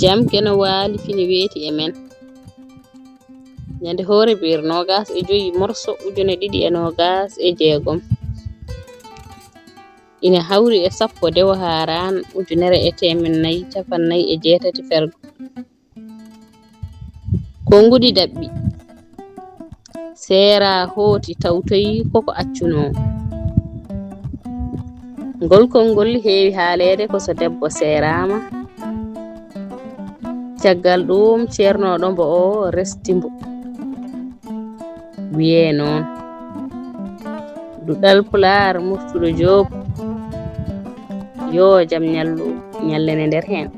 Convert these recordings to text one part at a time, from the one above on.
jam kena wali fini weti e men nyande hore bir nogas e joyi morso ujune didi e nogas e jeegom ina hawri e sappo dewa haran ujunere e temen nayi capan nayi e jeetati fergo kongudi dabbi sera hoti tawtoyi koko accuno ngol kongol heewi haalede ko so debbo serama caggal ɗum ceernoɗo mbo o restimbo wiye noon duɗal pular murtuɗo joob yo jam ñallu ñallene nder hen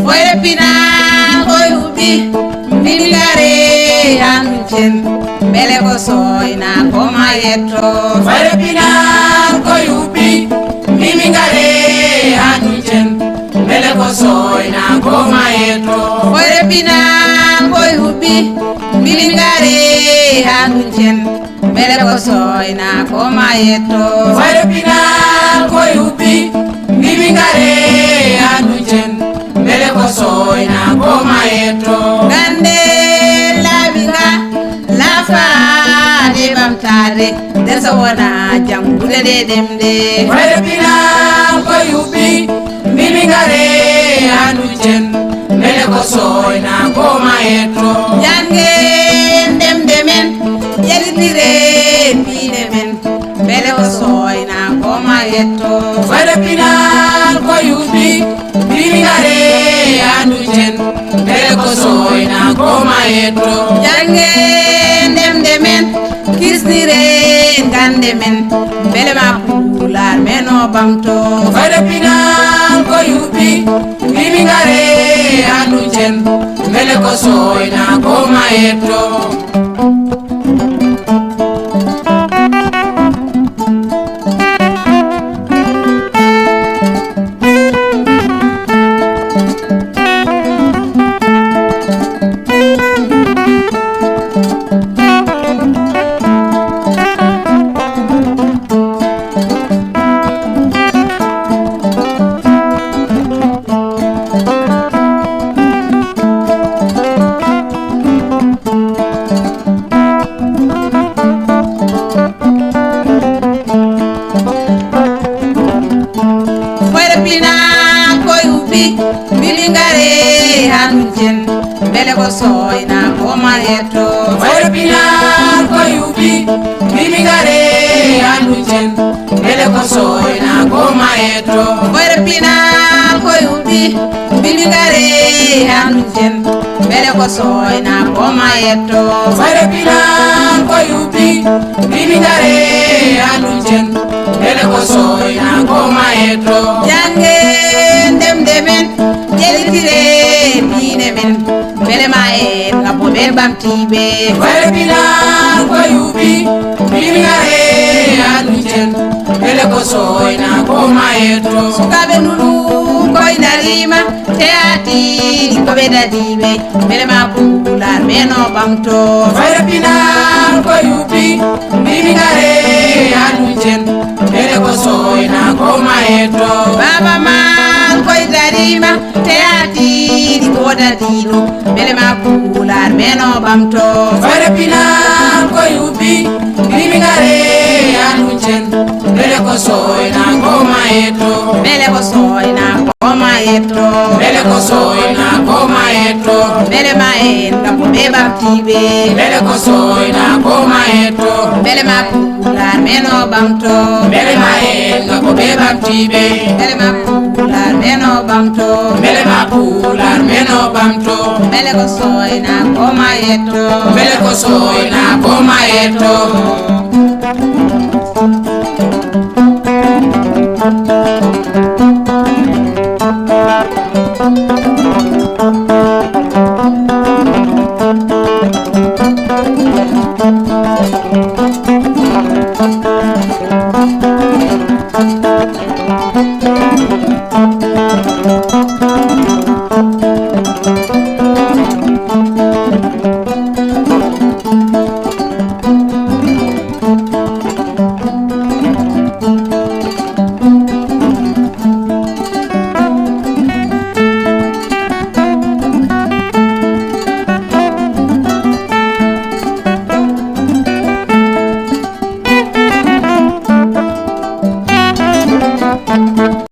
foyre pina koy ubi milgare anjen bele ko soyna ko mayetto foyre pina koy ubi milgare anjen bele ko soyna ko mayetto foyre pina koy ubi milgare anjen bele ko soyna ko mayetto foyre pina koy ubi milgare anjen bele ko soyna ko mayetto gande labinga lafa de bamtare desa wona jangude de demde fayre pina ko yubi mimingare anujen bele ko soyna ko mayetto jange demde men yelitire pine men bele ko soyna ko mayetto fayre pina ko yubi mimingare anujen bele ko soyna ko mayetto jange demde men kisnire gande men bele ma pular meno bamto fayre pina ko yubi mimingare anujen bele ko soyna ko mayetto milingare hanjen bele ko soyna ko mayetto fayre pina ko yubi milingare hanjen bele ko soyna ko mayetto fayre pina ko yubi milingare hanjen bele ko soyna ko mayetto fayre pina ko yubi milingare hanjen bele ko soyna ko mayetto jange demde men yelitire pine men bele ma en ngabo be bamtibe fayre pina ko yubi milingare anujen bele ko soyna ko mayetto sukabe nunu koy darima teati ko be dadibe bele ma pular meno bamto fayre pina ko yubi milingare anujen bele ko soyna ko mayetto baba ma koy darima teati ko dadilo bele ma pular meno bamto fayre pina ko yubi milingare anujen bele ko soyna ko mayetto bele ko soyna ko mayetto bele ko soyna ko mayetto bele ma en ngabo be bamtibe bele ko soyna ko mayetto bele ma pular meno bamto bele ma en ngabo be bamtibe bele ma pular meno bamto bele ma pular meno bamto bele ko soyna ko mayetto bele ko soyna ko mayetto